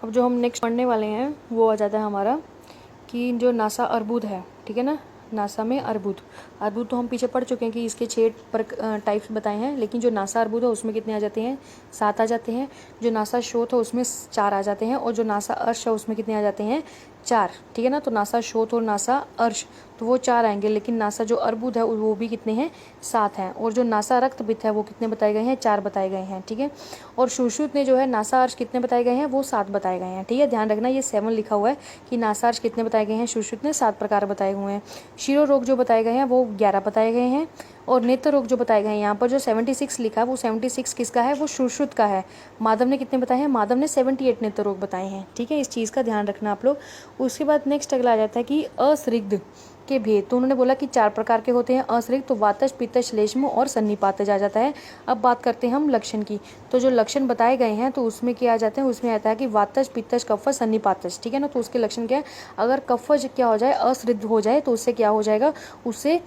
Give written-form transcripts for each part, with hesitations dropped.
अब जो हम नेक्स्ट पढ़ने वाले हैं वो आ जाता है हमारा कि जो नासा अर्बुद है, ठीक है ना। नासा में अर्बुद अर्बुद तो हम पीछे पढ़ चुके हैं कि इसके 6 टाइप्स बताए हैं, लेकिन जो नासा अर्बुद है उसमें कितने आ जाते हैं, 7 आ जाते हैं। जो नासा शोथ है उसमें 4 आ जाते हैं, और जो नासा अर्श है उसमें कितने आ जाते हैं, 4, ठीक है ना। तो नासा शोथ और नासा अर्श तो वो 4 आएंगे, लेकिन नासा जो अर्बुद है वो भी कितने हैं, 7 हैं। और जो नासा रक्तपित्त है वो कितने बताए गए हैं, 4 बताए गए हैं, ठीक है। और सुश्रुत ने जो है नासा अर्श कितने बताए गए हैं, वो 7 बताए गए हैं, ठीक है। ध्यान रखना ये 7 लिखा हुआ है कि नासा अर्श कितने बताए गए हैं, सुश्रुत ने 7 प्रकार बताए हुए हैं। शिरो रोग जो बताए गए हैं वो 11 बताए गए हैं। और नेत्र रोग जो बताए गए हैं यहाँ पर जो 76 लिखा है वो 76 किसका है, वो सुश्रुत का है। माधव ने कितने बताए हैं, माधव ने 78 नेत्र रोग बताए हैं, ठीक है। इस चीज़ का ध्यान रखना आप लोग। उसके बाद नेक्स्ट अगला आ जाता है कि असृग्ध के भेद। तो उन्होंने बोला कि 4 प्रकार के होते हैं असृग्ध, तो वातज, पित्तज, श्लेष्म और सन्निपातज आ जाता है। अब बात करते हैं हम लक्षण की। तो जो लक्षण बताए गए हैं तो उसमें क्या आ जाते हैं, उसमें आता है कि वातज, पित्तज, कफज, सन्निपातज, ठीक है ना। तो उसके लक्षण क्या है, अगर कफज क्या हो जाए, असृग्ध हो जाए तो उससे क्या हो जाएगा, उससे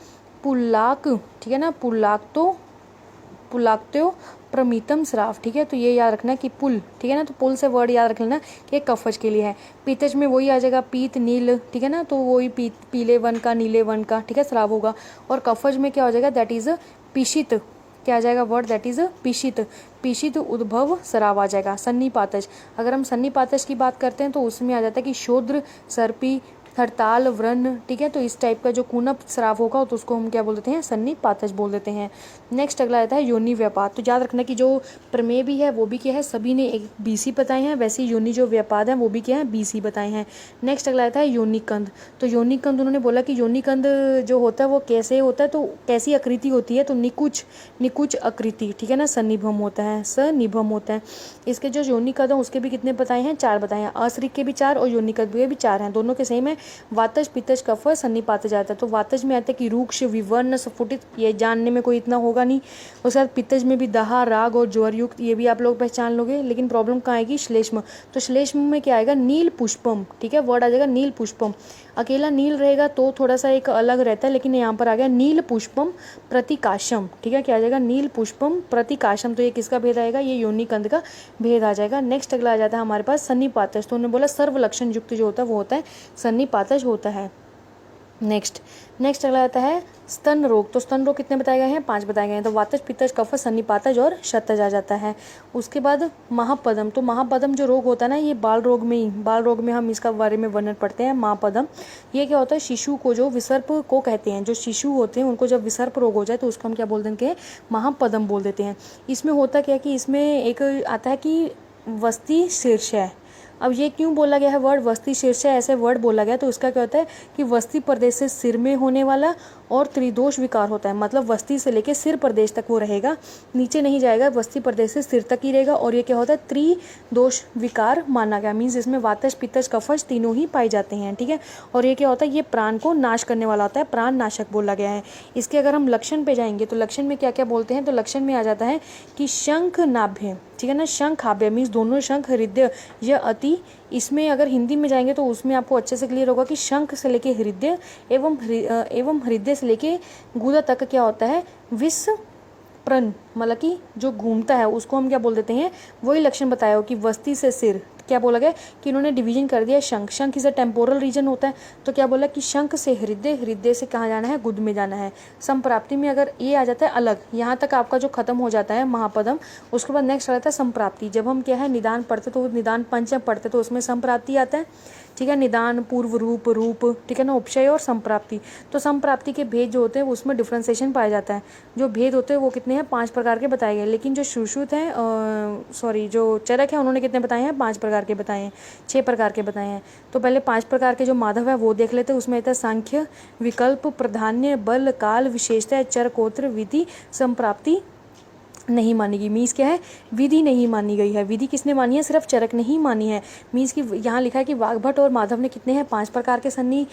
पुल्लाक, ठीक है ना, पुलाक्त्यो प्रमितम श्राव, ठीक है। तो ये याद रखना कि पुल, ठीक है ना, तो पुल से वर्ड याद रख लेना कि ये कफज के लिए है। पीतज में वही आ जाएगा पीत नील, ठीक है ना, तो वही पीले वन का, नीले वन का, ठीक है, श्राव होगा। और कफज में क्या हो जाएगा, दैट इज पिशित, क्या आ जाएगा वर्ड, दैट इज पिशित, पिशित उद्भव श्राव आ जाएगा। सन्निपातज, अगर हम सन्निपातज की बात करते हैं तो उसमें आ जाता है कि शूद्र, सर्पी, हड़ताल, व्रण, ठीक है। तो इस टाइप का जो कुनप श्राव होगा तो उसको हम क्या बोल देते हैं, सन्निपातज बोल देते हैं। नेक्स्ट अगला आता है योनि व्यापाद। तो याद रखना कि जो प्रमेय भी है वो भी क्या है, सभी ने एक बीसी बताए हैं, वैसे योनि जो व्यापाद है वो भी क्या है, बीसी बताए हैं। नेक्स्ट अगला आता है योनिकंद। तो योनिकंद उन्होंने बोला कि योनिकंद जो होता है वो कैसे होता है, तो कैसी आकृति होती है, तो निकुच आकृति, ठीक है ना, सन्निभम होता है, सनिभम होता है। इसके जो योनिकंद है उसके भी कितने बताए हैं, 4 बताए हैं। असृग के भी 4 और योनिकंद के भी 4 हैं, दोनों के सेम है। वातज, पित्तज, कफज, सन्निपातज आता है। तो वातज में आता है कि रूक्ष, विवर्ण, स्फुटित, ये जानने में कोई इतना होगा नहीं। उसके बाद पित्तज में भी दहा, राग और ज्वर युक्त, ये भी आप लोग पहचान लोगे। लेकिन प्रॉब्लम कहाँ आएगी, श्लेष्म। तो श्लेष्म में क्या आएगा, नील पुष्पम, ठीक है, वर्ड आ जाएगा नील पुष्पम। अकेला नील रहेगा तो थोड़ा सा एक अलग रहता है, लेकिन यहाँ पर आ गया नील पुष्पम प्रतिकाशम, ठीक है, क्या आ जाएगा, नील पुष्पम प्रतिकाशम। तो ये किसका भेद आएगा, ये योनिकंद का भेद आ जाएगा। नेक्स्ट अगला आ जाता है हमारे पास सन्निपातज। तो उन्होंने बोला सर्व लक्षण युक्त जो होता है वो होता है सन्निपातज होता है। नेक्स्ट अगला आता है स्तन रोग। तो स्तन रोग कितने बताए गए हैं, 5 बताए गए हैं। तो वातज, पित्तज, कफज, सन्निपातज और शतज आ जाता है। उसके बाद महापदम। तो महापदम जो रोग होता है ना, ये बाल रोग में हम इसका बारे में वर्णन पढ़ते हैं। महापदम ये क्या होता है, शिशु को जो विसर्प को कहते हैं, जो शिशु होते हैं उनको जब विसर्प रोग हो जाए तो उसको हम क्या बोल देते हैं, महापदम बोल देते हैं। इसमें होता क्या है कि इसमें एक आता है कि वस्ती शीर्ष है। अब ये क्यों बोला गया है वर्ड वस्ती शीर्ष, ऐसे वर्ड बोला गया, तो उसका क्या होता है कि वस्ती प्रदेश से सिर में होने वाला और त्रिदोष विकार होता है। मतलब वस्ती से लेके सिर प्रदेश तक वो रहेगा, नीचे नहीं जाएगा, वस्ती प्रदेश से सिर तक ही रहेगा। और ये क्या होता है, त्रिदोष विकार माना गया, मीन्स इसमें वातज, पित्तज, कफज तीनों ही पाए जाते हैं, ठीक है। और ये क्या होता है, ये प्राण को नाश करने वाला होता है, प्राण नाशक बोला गया है। इसके अगर हम लक्षण पे जाएंगे तो लक्षण में क्या क्या बोलते हैं, तो लक्षण में आ जाता है कि शंख नाभ्य, ठीक है ना, शंख आभ्य मीन्स दोनों शंख, हृदय यह अति। इसमें अगर हिंदी में जाएंगे तो उसमें आपको अच्छे से क्लियर होगा कि शंख से लेके हृदय एवं हृदय से लेके गुदा तक क्या होता है, विष प्रण, मतलब कि जो घूमता है उसको हम क्या बोल देते हैं, वही लक्षण बताया हो कि वस्ती से सिर, क्या बोला गया कि इन्होंने डिवीजन कर दिया। शंख इसे टेम्पोरल रीजन होता है, तो क्या बोला कि शंख से हृदय, हृदय से कहाँ जाना है, गुद में जाना है। संप्राप्ति में अगर ये आ जाता है अलग, यहाँ तक आपका जो खत्म हो जाता है महापदम, उसके बाद नेक्स्ट आ जाता है संप्राप्ति। जब हम क्या है निदान पढ़ते तो निदान पंचम पढ़ते तो उसमें संप्राप्ति आता है, ठीक है, निदान, पूर्व रूप, ठीक है ना, उपचय और संप्राप्ति। तो संप्राप्ति के भेद जो होते हैं उसमें डिफ्रेंसिएशन पाया जाता है। जो भेद होते हैं वो कितने हैं, 5 प्रकार के बताए गए। लेकिन जो सुश्रुत हैं, जो चरक है उन्होंने कितने बताए हैं, 5 प्रकार के बताए हैं, 6 प्रकार के बताए हैं। तो पहले 5 प्रकार के जो माधव है वो देख लेते हैं। उसमें आता है सांख्य, विकल्प, प्राधान्य, बल, काल, विशेषता, चर, गोत्र, विधि, संप्राप्ति नहीं मानेगी। मीन्स क्या है, विधि नहीं मानी गई है। विधि किसने मानी है, सिर्फ चरक ने ही मानी है। मीन्स कि यहाँ लिखा है कि वाग्भट और माधव ने कितने हैं, 5 प्रकार के सन्नी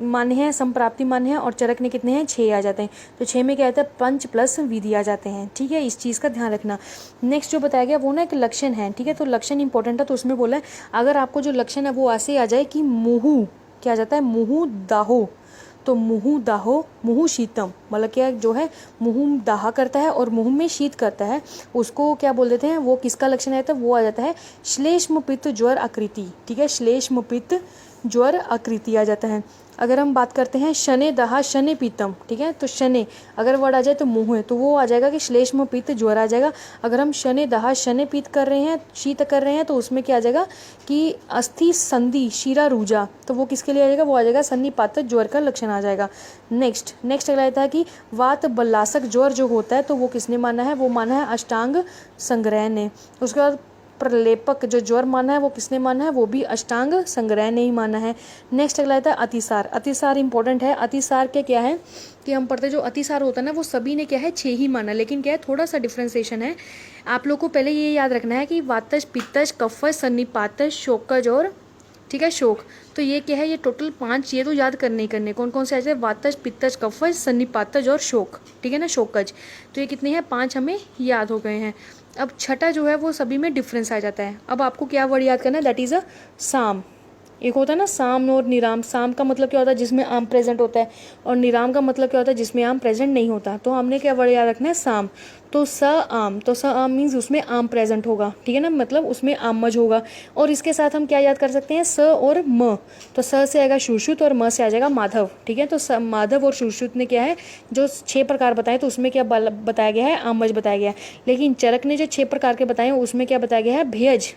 माने हैं, संप्राप्ति माने हैं, और चरक ने कितने हैं, 6 आ जाते हैं। तो 6 में क्या आता है, पंच प्लस विधि आ जाते हैं, ठीक है, इस चीज़ का ध्यान रखना। नेक्स्ट जो बताया गया वो ना एक लक्षण है, ठीक है, तो लक्षण इंपॉर्टेंट है। तो उसमें बोला है अगर आपको जो लक्षण है वो ऐसे आ जाए कि मुँह क्या आ जाता है, मुँह दाहो, तो मुहु दाहो मुहु शीतम, मतलब क्या जो है मुहु दाहा करता है और मुंह में शीत करता है, उसको क्या बोल देते हैं, वो किसका लक्षण आता है, वो आ जाता है श्लेष्म पित्त ज्वर आकृति। ठीक है, श्लेष्म पित्त ज्वर आकृति आ जाता है। अगर हम बात करते हैं शने दहा शने पीतम, ठीक है, तो शने अगर वर्ड आ जाए तो मुँह है, तो वो आ जाएगा कि श्लेष्म पित्त ज्वर आ जाएगा। अगर हम शने दहा शने पीत कर रहे हैं, शीत कर रहे हैं, तो उसमें क्या आ जाएगा कि अस्थि संधि शिरा रूजा, तो वो किसके लिए आ जाएगा, वो आ जाएगा सन्निपात ज्वर का लक्षण आ जाएगा। नेक्स्ट अगला आता है कि वात बल्लासक ज्वर जो होता है, तो वो किसने माना है, वो माना है अष्टांग संग्रह ने। उसके बाद प्रलेपक जो ज्वर माना है वो किसने माना है, वो भी अष्टांग संग्रह ने ही माना है। नेक्स्ट अगला आता है अतिसार। अतिसार इंपॉर्टेंट है। अतिसार के क्या है कि हम पढ़ते जो अतिसार होता है ना, वो सभी ने क्या है 6 ही माना, लेकिन क्या है थोड़ा सा डिफ्रेंसिएशन है। आप लोग को पहले ये याद रखना है कि वातज पित्तज कफज सन्निपातज शोकज और ठीक है शोक, तो ये क्या है, ये टोटल 5 ये तो याद करने ही करने। कौन कौन से आ जाए, वातज पित्तज कफज सन्निपातज और शोक, ठीक है ना, शोकज, तो ये कितने हैं 5 हमें याद हो गए हैं। अब छठा जो है वो सभी में डिफरेंस आ जाता है। अब आपको क्या वर्ड याद करना है, दैट इज़ अ साम। एक होता है ना साम और निराम। साम का मतलब क्या होता है, जिसमें आम प्रेजेंट होता है, और निराम का मतलब क्या होता है, जिसमें आम प्रेजेंट नहीं होता। तो हमने क्या वर्ड याद रखना है, साम। तो स आम, तो स आम मीन्स उसमें आम प्रेजेंट होगा, ठीक है ना, मतलब उसमें आमज होगा। और इसके साथ हम क्या याद कर सकते हैं, स और म। तो स से आएगा शुश्रुत और म से आ जाएगा माधव, ठीक है। तो माधव और शुश्रुत ने क्या है जो 6 प्रकार बताए, तो उसमें क्या बताया गया है, आमज बताया गया है। लेकिन चरक ने जो 6 प्रकार के बताए उसमें क्या बताया गया है, भेयज।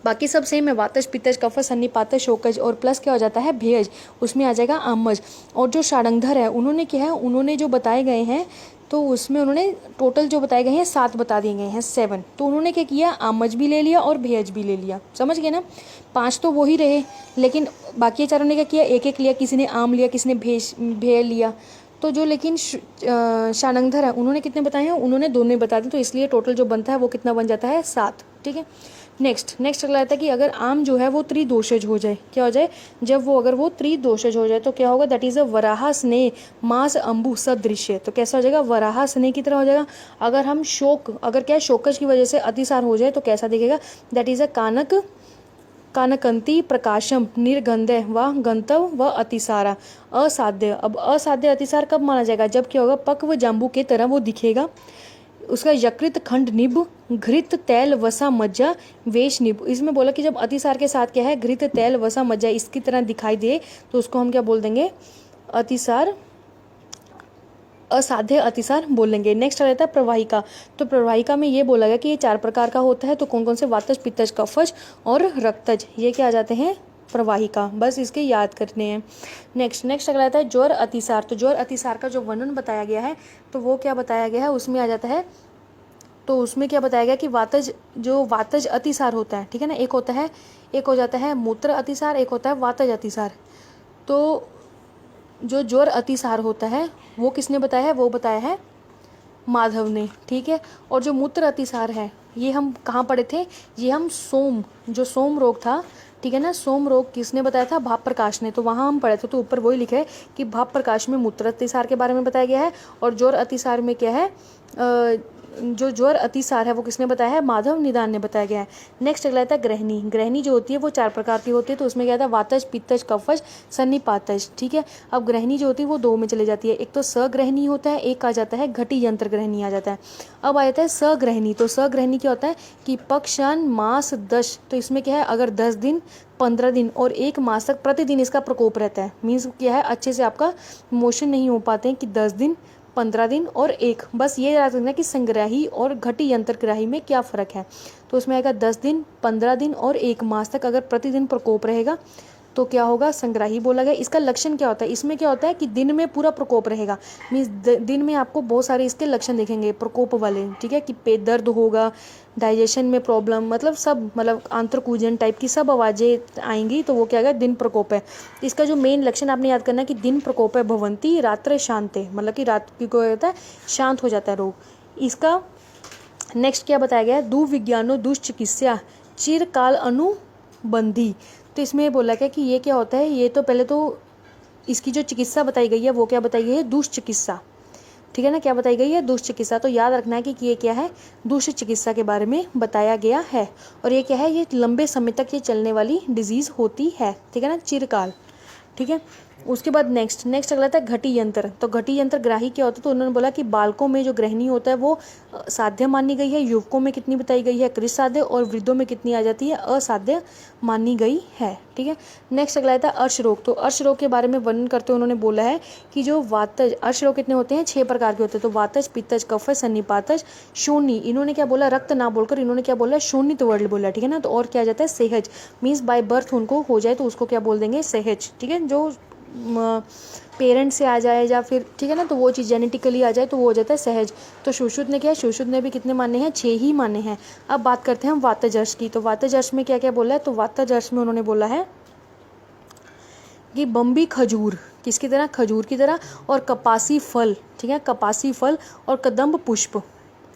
बाकी सब सेम है, वातज पित्तज कफज सन्निपातज शोकज और प्लस क्या हो जाता है भेयज, उसमें आ जाएगा आमज। और जो षाडंगधर है उन्होंने क्या है, उन्होंने जो बताए गए हैं तो उसमें उन्होंने टोटल जो बताए गए हैं 7 बता दिए गए हैं, 7। तो उन्होंने क्या किया, आमज भी ले लिया और भेयज भी ले लिया, समझ गए ना। 5 तो वो ही रहे, लेकिन बाकी चारों ने क्या किया, एक एक लिया, किसी ने आम लिया, किसी ने भेय लिया। तो जो लेकिन षाडंगधर है उन्होंने कितने बताए हैं, उन्होंने दोनों बता दिए, तो इसलिए टोटल जो बनता है वो कितना बन जाता है 7, ठीक है। नेक्स्ट अगला आता है कि अगर आम जो है वो त्रिदोषज हो जाए, क्या हो जाए, जब वो अगर वो त्रिदोषज हो जाए तो क्या होगा, दैट इज़ अ वराह स्नेह मास अंबु सदृश्य। तो कैसा हो जाएगा, वराह स्नेह की तरह हो जाएगा। अगर हम अगर क्या शोकज की वजह से अतिसार हो जाए तो कैसा दिखेगा, दैट इज़ अ कानकंती प्रकाशम निर्गंधे व गंतव व अतिसारा असाध्य। अब असाध्य अतिसार कब माना जाएगा, जब क्या होगा, पक्व जाम्बू के तरह वो दिखेगा। उसका यकृत खंड निब घृत तैल वसा मज्जा वेश निब। इसमें बोला कि जब अतिसार के साथ क्या है, घृत तैल वसा मज्जा इसकी तरह दिखाई दे तो उसको हम क्या बोल देंगे, अतिसार, असाध्य अतिसार बोलेंगे। नेक्स्ट आ जाता है प्रवाहिका। तो प्रवाहिका में ये बोला गया कि ये 4 प्रकार का होता है, तो कौन कौन से, वातज पित्तज कफज और रक्तज, ये क्या आ जाते हैं प्रवाहिका, बस इसके याद करने हैं। नेक्स्ट अगला आता है ज्वर अतिसार। तो ज्वर अतिसार का जो वर्णन बताया गया है तो वो क्या बताया गया है, उसमें आ जाता है, तो उसमें क्या बताया गया कि वातज अतिसार होता है, ठीक है ना, एक हो जाता है मूत्र अतिसार, एक होता है वातज अतिसार। तो जो ज्वर अतिसार होता है वो किसने बताया है, वो बताया है माधव ने, ठीक है। और जो मूत्र अतिसार है ये हम कहाँ पढ़े थे, ये हम सोम रोग था, ठीक है ना, सोम रोग किसने बताया था, भाव प्रकाश ने, तो वहाँ हम पढ़े थे। तो ऊपर वही लिखे है कि भाव प्रकाश में मूत्र अतिसार के बारे में बताया गया है, और ज्वर अतिसार में क्या है, जो ज्वर अतिसार है वो किसने बताया है, माधव निदान ने बताया गया है। नेक्स्ट अगला आता है ग्रहणी। ग्रहणी जो होती है वो 4 प्रकार की होती है, तो उसमें क्या था, वातज पित्तज कफज सन्निपातज, ठीक है। अब ग्रहणी जो होती है वो 2 में चली जाती है, एक तो सग्रहणी होता है, एक आ जाता है घटी यंत्र ग्रहणी आ जाता है। अब आ जाता है सग्रहणी। तो सग्रहणी क्या होता है कि पक्षान मास 10, तो इसमें क्या है, अगर 10 दिन 15 दिन और 1 मास तक प्रतिदिन इसका प्रकोप रहता है, मीन्स क्या है, अच्छे से आपका मोशन नहीं हो पाते हैं कि 10 दिन 15 दिन और 1, बस ये याद रखना कि संग्राही और घटी यंत्रग्राही में क्या फ़र्क है। तो उसमें आएगा 10 दिन 15 दिन और 1 मास तक अगर प्रतिदिन प्रकोप रहेगा तो क्या होगा, संग्राही बोला गया। इसका लक्षण क्या होता है, इसमें क्या होता है कि दिन में पूरा प्रकोप रहेगा, मीन्स दिन में आपको बहुत सारे इसके लक्षण दिखेंगे प्रकोप वाले, ठीक है, कि पेट दर्द होगा, डाइजेशन में प्रॉब्लम, मतलब सब, मतलब आंत्रकूजन टाइप की सब आवाज़ें आएंगी, तो वो क्या है, दिन प्रकोप है। इसका जो मेन लक्षण आपने याद करना है कि दिन प्रकोप है भवंती रात्र शांते, मतलब कि रात की को होता है शांत हो जाता है रोग। इसका नेक्स्ट क्या बताया गया है, दुविज्ञानो दुष्चिकित्सा चिरकाल अनुबंधी। तो इसमें बोला गया कि ये क्या होता है, ये तो पहले तो इसकी जो चिकित्सा बताई गई है वो क्या बताई गई है, दुष्चिकित्सा, ठीक है ना, क्या बताई गई है, दुष्चिकित्सा। तो याद रखना है कि ये क्या है, दुष्चिकित्सा के बारे में बताया गया है। और ये क्या है, ये लंबे समय तक ये चलने वाली डिजीज़ होती है, ठीक है ना, चिरकाल, ठीक है। उसके बाद नेक्स्ट अगला था घटी यंत्र। तो घटी यंत्र ग्राही क्या होता है, तो उन्होंने बोला कि बालकों में जो ग्रहणी होता है वो साध्य मानी गई है, युवकों में कितनी बताई गई है कृत साध्य, और वृद्धों में कितनी आ जाती है असाध्य मानी गई है। ठीक है, नेक्स्ट अगला था अर्श रोग। तो अर्श रोग के बारे में वर्णन करते हुए उन्होंने बोला है कि जो वातज, अर्श रोग कितने होते हैं 6 प्रकार के होते हैं। तो वातज, पित्तज, कफज, सन्निपातज, शून्य। इन्होंने क्या बोला, रक्त ना बोलकर इन्होंने क्या बोला, शून्य वर्ड बोला। ठीक है ना, तो और क्या आ जाता है सहज, मीन्स बाय बर्थ उनको हो जाए तो उसको क्या बोल देंगे सहज। ठीक है, जो पेरेंट से आ जाए या फिर ठीक है ना, तो वो चीज़ जेनेटिकली आ जाए तो वो हो जाता है सहज। तो सुश्रुत ने क्या है, सुश्रुत ने भी कितने माने हैं 6 ही माने हैं। अब बात करते हैं हम वातज अर्श की। तो वातज अर्श में क्या क्या बोला है, तो वातज अर्श में उन्होंने बोला है कि बम्बी खजूर, किसकी तरह, खजूर की तरह, और कपासी फल। ठीक है, कपासी फल और कदम्ब पुष्प।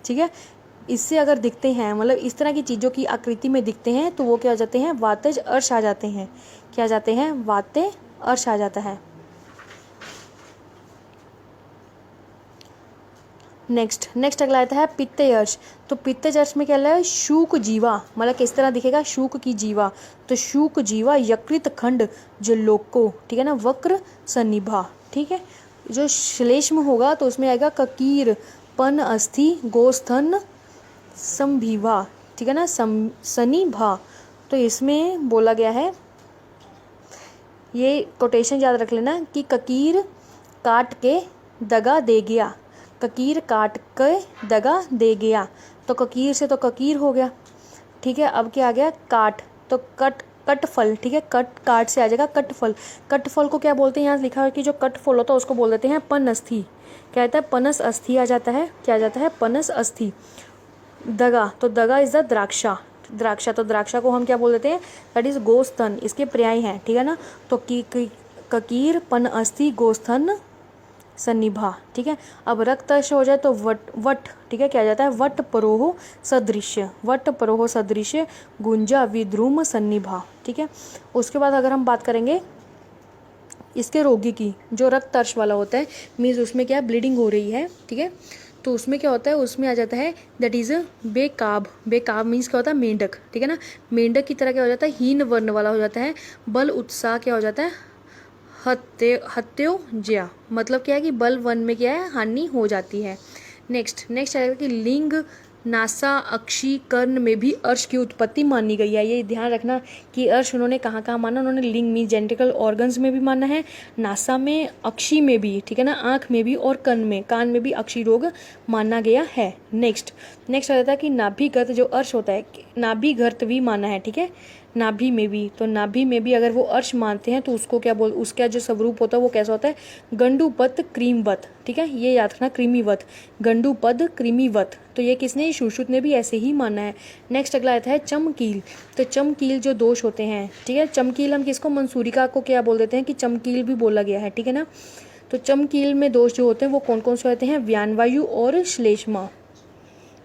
ठीक है, इससे अगर दिखते हैं, मतलब इस तरह की चीज़ों की आकृति में दिखते हैं तो वो क्या हो जाते हैं, वातज अर्श आ जाते हैं। क्या आ जाते हैं, वाते अर्श आ जाता है। नेक्स्ट अगला आता है पित्ते अर्श। तो पित्ते अर्श में क्या है, शूक जीवा, मतलब किस तरह दिखेगा, शूक की जीवा। तो शूक जीवा यकृत खंड जो लोको, ठीक है ना, वक्र सन्निभा। ठीक है, जो श्लेष्म होगा तो उसमें आएगा ककीर, पन अस्थि, गोस्थन, संभिवा। ठीक है ना, सनिभा। तो इसमें बोला गया है, ये कोटेशन याद रख लेना कि ककीर काट के दगा दे गया, ककीर काट के दगा दे गया। तो ककीर से तो ककीर हो गया। ठीक है, अब क्या आ गया, काट, तो कट फल। ठीक है, काट से आ जाएगा कट फल। कट फल को क्या बोलते हैं, यहाँ लिखा है कि जो कट फल होता है उसको बोल देते हैं पन अस्थि। क्या आता है, पनस अस्थि आ जाता है। क्या आ जाता है, पनस अस्थि। दगा, तो दगा इज द द्राक्षा, तो द्राक्षा को हम क्या बोल देते हैं, दैट इज गोस्तन, इसके पर्याय हैं। ठीक है ना, तो ककीर, पन अस्थि, गोस्थन, सन्निभा। ठीक है, अब रक्त अर्श हो जाए तो वट। ठीक है, क्या जाता है, वट परोह सदृश्य, वट परोह सदृश्य, गुंजा, विद्रुम, सन्निभा। ठीक है, उसके बाद अगर हम बात करेंगे इसके रोगी की, जो रक्त अर्श वाला होता है, मीन्स उसमें क्या ब्लीडिंग हो रही है। ठीक है, तो उसमें क्या होता है, उसमें आ जाता है दैट इज़ बेकाब। बेकाब मीन्स क्या होता है, मेंढक। ठीक है ना, मेंढक की तरह क्या हो जाता है, हीन वर्ण वाला हो जाता है। बल उत्साह क्या हो जाता है, हत्योज्या, मतलब क्या है कि बल वन में क्या है, हानि हो जाती है। नेक्स्ट आएगा कि लिंग, नासा, अक्षी, कर्ण में भी अर्श की उत्पत्ति मानी गई है। ये ध्यान रखना कि अर्श उन्होंने कहाँ कहाँ माना, उन्होंने लिंग मीन जेनेटिकल ऑर्गन्स में भी माना है, नासा में, अक्षी में भी, ठीक है ना, आँख में भी, और कान में भी अक्षी रोग माना गया है। नेक्स्ट आ जाता है कि नाभिगत जो अर्श होता है, नाभिगत भी माना है। ठीक है, नाभि में भी, तो नाभि में भी अगर वो अर्श मानते हैं तो उसको क्या उसका जो स्वरूप होता है वो कैसा होता है, गंडुपद क्रीमवत। ठीक है, ये याद रखना, क्रीमीवत, गंडुपद क्रीमीवत। तो ये किसने, सुश्रुत ने भी ऐसे ही माना है। नेक्स्ट अगला आता है चमकील। तो चमकील जो दोष होते हैं, ठीक है, चमकील हम किसको, मंसूरिका को क्या बोल देते हैं कि चमकील भी बोला गया है। ठीक है ना, तो चमकील में दोष जो होते हैं वो कौन कौन से होते हैं, व्यानवायु और श्लेष्मा।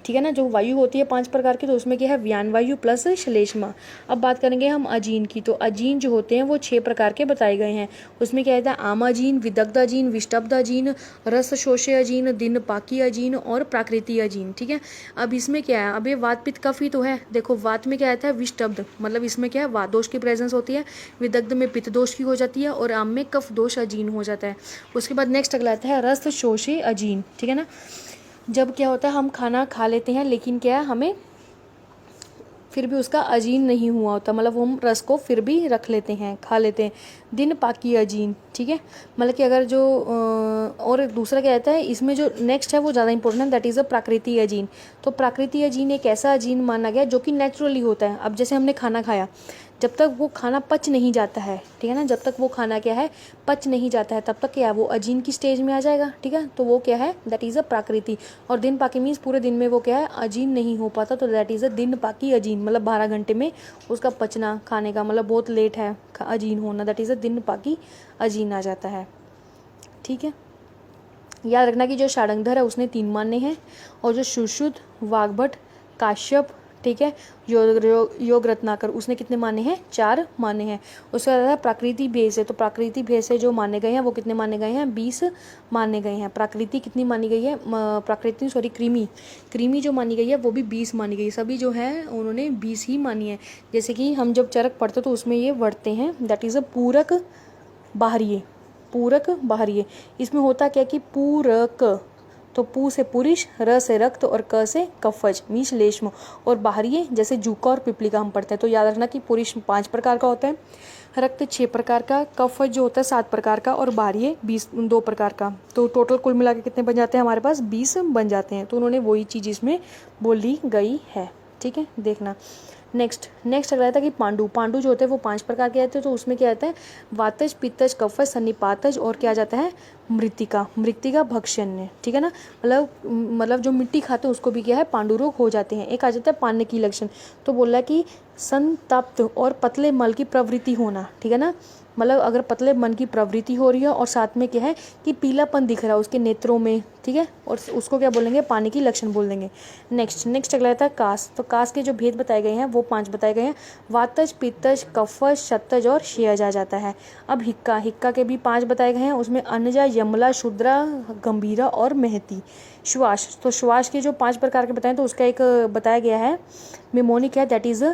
ठीक है ना, जो वायु होती है 5 प्रकार की, तो उसमें क्या है, व्यान वायु प्लस श्लेष्मा। अब बात करेंगे हम अजीन की। तो अजीन जो होते हैं वो 6 प्रकार के बताए गए हैं। उसमें क्या रहता है, आमाजीन, विदग्ध अजीन, विष्टब्ध अजीन, रस शोषे अजीन, दिन पाकी अजीन और प्राकृति अजीन। ठीक है, अब इसमें क्या है, अब ये वात पित्त कफ ही तो है। देखो वात में क्या रहता है, विष्टब्ध, मतलब इसमें क्या है, वात दोष की प्रेजेंस होती है, विदग्ध में पित्त दोष की हो जाती है, और आम में कफ दोष अजीन हो जाता है। उसके बाद नेक्स्ट अगला आता है रस शोषे अजीन। ठीक है ना, जब क्या होता है, हम खाना खा लेते हैं लेकिन क्या है, हमें फिर भी उसका अजीन नहीं हुआ होता, मतलब हम रस को फिर भी रख लेते हैं, खा लेते हैं। दिन पाकी अजीन। ठीक है, मतलब कि अगर जो और दूसरा क्या रहता है इसमें, जो नेक्स्ट है वो ज़्यादा इंपॉर्टेंट है, दैट इज़ अ प्राकृतिक अजीन। तो प्राकृतिक अजीन एक ऐसा अजीन माना गया जो कि नेचुरली होता है। अब जैसे हमने खाना खाया, जब तक वो खाना पच नहीं जाता है, ठीक है ना, जब तक वो खाना क्या है, पच नहीं जाता है, तब तक क्या है, वो अजीन की स्टेज में आ जाएगा। ठीक है, तो वो क्या है, दैट इज़ अ प्राकृति। और दिन पाकी मीन्स पूरे दिन में वो क्या है, अजीन नहीं हो पाता, तो दैट इज़ अ दिन पाकी अजीन, मतलब 12 घंटे में उसका पचना, खाने का मतलब बहुत लेट है अजीन होना, दैट इज़ अ दिन पाकी अजीन आ जाता है। ठीक है, याद रखना कि जो षाडंगधर है उसने 3 माने हैं, और जो सुश्रुत, वाग्भट, काश्यप, ठीक है, योग रत्नाकर, उसने कितने माने हैं, 4 माने हैं। उसके बाद प्राकृतिक भेद से, तो प्राकृतिक भेद से जो माने गए हैं वो कितने माने गए हैं, 20 माने गए हैं। प्राकृतिक कितनी मानी गई है, क्रीमी जो मानी गई है वो भी 20 मानी गई है। सभी जो है उन्होंने 20 ही मानी है। जैसे कि हम जब चरक पढ़ते तो उसमें ये बढ़ते हैं, दैट इज़ अ पूरक बाहरी, पूरक बाहरी। इसमें होता क्या कि पूरक, तो पू से पुरुष, र से रक्त और क से कफज मीन्स लेश्म, और बाहरी जैसे जूका और पिपली का हम पढ़ते हैं। तो याद रखना कि पुरुष 5 प्रकार का होता है, रक्त 6 प्रकार का, कफज जो होता है 7 प्रकार का, और बाहरी 2 प्रकार का। तो टोटल कुल मिला के कितने बन जाते हैं हमारे पास? 20 बन जाते हैं। तो उन्होंने वही चीज़ इसमें बोली गई है। ठीक है, देखना नेक्स्ट अगला था कि पांडु जो होते हैं वो 5 प्रकार के आते हैं। तो उसमें क्या आता है? वातज, पित्तज, कफज, सन्निपातज और क्या जाता है? मृतिका भक्षण्य। ठीक है ना, मतलब जो मिट्टी खाते हैं उसको भी क्या है? पांडु रोग हो जाते हैं। एक आ जाता है पान्य की लक्षण, तो बोला कि संतप्त और पतले मल की प्रवृत्ति होना। ठीक है ना, मतलब अगर पतले मन की प्रवृत्ति हो रही है और साथ में क्या है कि पीलापन दिख रहा है उसके नेत्रों में, ठीक है, और उसको क्या बोलेंगे? पानी की लक्षण बोल देंगे। नेक्स्ट अगला था कास। तो कास के जो भेद बताए गए हैं वो 5 बताए गए हैं। वातज, पित्तज, कफज, शतज और क्षयज आ जाता है। अब हिक्का के भी 5 बताए गए हैं। उसमें अन्नजा, यमला, शूद्रा, गंभीरा और महती। श्वास, तो श्वास के जो 5 प्रकार के बताए तो उसका एक बताया गया है मेमोनिक है, दैट इज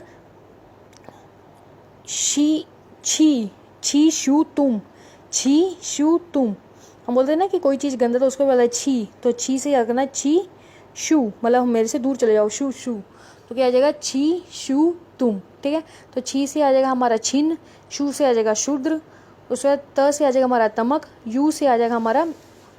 छी शू तुम। हम बोलते हैं ना कि कोई चीज़ गंदा तो उसको बोला छी, तो छी से याद करना छी शू, मतलब मेरे से दूर चले जाओ, शू तो क्या आ जाएगा? छी शू तुम। ठीक है, तो छी से आ जाएगा हमारा छिन्न, शू से आ जाएगा शूद्र, उसके बाद त से आ जाएगा हमारा तमक, यू से आ जाएगा हमारा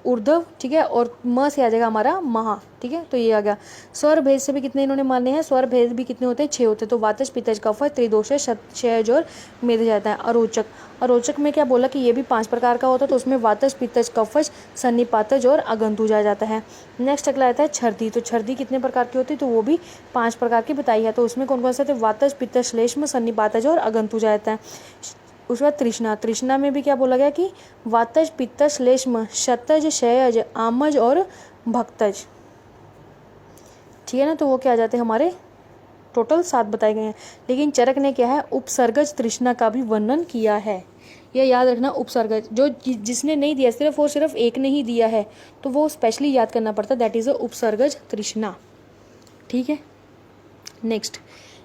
ऊर्ध्व, ठीक है, और म से आ जाएगा हमारा महा। ठीक है, तो ये आ गया। स्वर भेद से भी कितने इन्होंने माने हैं? स्वर भेद भी कितने होते हैं? 6 होते हैं। तो वातज, पित्तज, कफज, त्रिदोष, क्षयज और मेध जाता है। अरोचक में क्या बोला कि ये भी 5 प्रकार का होता है। तो उसमें वातज, पित्तज, कफज, सन्निपातज और अगंतुज आ जाता है। नेक्स्ट अगला आता है छर्दी। तो छर्दी कितने प्रकार की होती है? तो वो भी 5 प्रकार की बताई है। तो उसमें कौन कौन से थे? वातज, पित्तज, श्लेष्म, सन्निपातज और अगंतुज आता है। उसके बाद तृष्णा में भी क्या बोला गया कि वातज, पित्तज, श्लेष्म, शतज, क्षयज, आमज और भक्तज। ठीक है ना, तो वो क्या आ जाते हैं हमारे? टोटल 7 बताए गए हैं। लेकिन चरक ने क्या है? उपसर्गज तृष्णा का भी वर्णन किया है। यह याद रखना, उपसर्गज जो जिसने नहीं दिया, सिर्फ एक ने ही दिया है, तो वो स्पेशली याद करना पड़ता है, दैट इज अ उपसर्गज तृष्णा। ठीक है,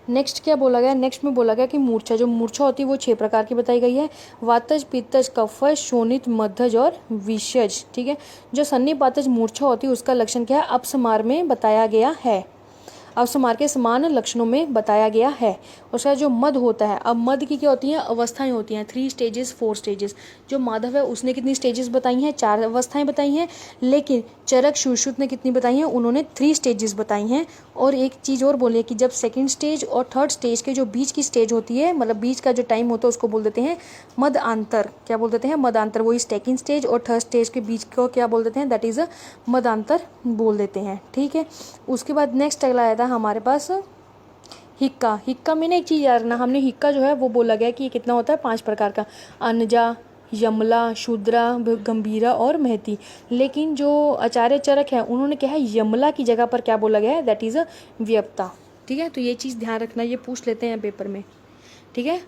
नेक्स्ट क्या बोला गया? नेक्स्ट में बोला गया कि मूर्छा, जो मूर्छा होती है वो 6 प्रकार की बताई गई है। वातज, पित्तज, कफज, शोणित, मध्यज और विषज। ठीक है, जो सन्निपातज मूर्छा होती है उसका लक्षण क्या है? अपस्मार में बताया गया है, अपस्मार के समान लक्षणों में बताया गया है। उसका जो मद होता है, अब मद की क्या होती हैं? अवस्थाएं होती हैं, 3 स्टेजेस 4 स्टेजेस। जो माधव है उसने कितनी स्टेजेस बताई हैं? 4 अवस्थाएं बताई हैं। लेकिन चरक, सुश्रुत ने कितनी बताई हैं? उन्होंने 3 स्टेजेस बताई हैं। और एक चीज़ और बोले कि जब सेकंड स्टेज और थर्ड स्टेज के जो बीच की स्टेज होती है, मतलब बीच का जो टाइम होता है उसको बोल देते हैं मद अंतर। क्या बोल देते हैं? मद अंतर। वही सेकंड स्टेज और थर्ड स्टेज के बीच को क्या बोल देते हैं? दैट इज अ मद अंतर बोल देते हैं। ठीक है, उसके बाद नेक्स्ट अगला आया था हमारे पास हिक्का में ना एक चीज़ याद रखना, हमने हिक्का जो है वो बोला गया कि ये कितना होता है? 5 प्रकार का, अनजा, यमला, शूद्रा, गंभीरा और महती। लेकिन जो आचार्य चरक है उन्होंने क्या है? यमला की जगह पर क्या बोला गया है? दैट इज अ व्यप्ता। ठीक है, तो ये चीज़ ध्यान रखना, ये पूछ लेते हैं पेपर में। ठीक है,